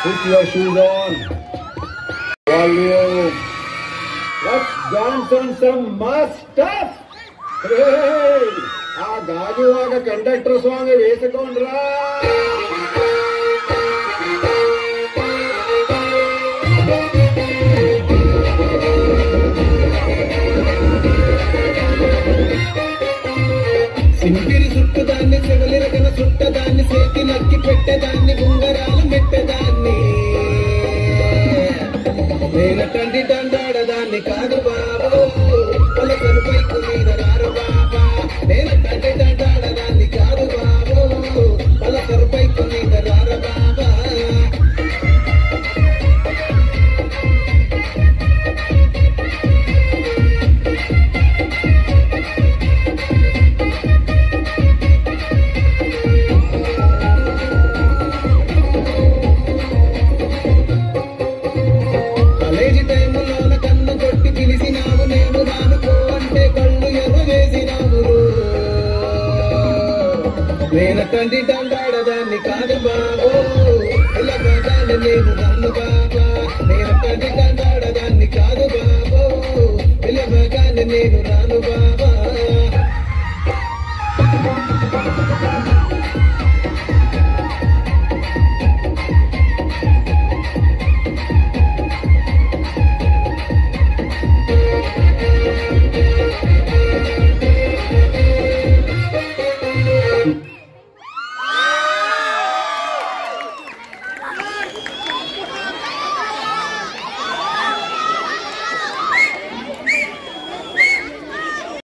Put your shoes on. Volume. Let's dance on some mass stuff. Hey, ఆ Gajuwaka conductor song వేసుకోండిరా. సింపిరి చుట్టదాన్ని చెవలి రకన చుట్టదాన్ని చేతి నక్కి పెట్టేదాన్ని ఉంగరాలు మెట్టేదాన్ని నేనటండి దండాడదాన్ని కాదు బాబు పలకను పైకు మీద రారు బాబా నేనటండి దండాడదాన్ని కాదు బాబు పలకను పైకు మీద రారు బాబా నేనటండి దండాడదాన్ని కాదు బాబు పిల్లగాన్ని నేను నన్ను బాబా నేనటండి దండాడదాన్ని కాదు బాబు పిల్లగాన్ని నేను రాను బాబా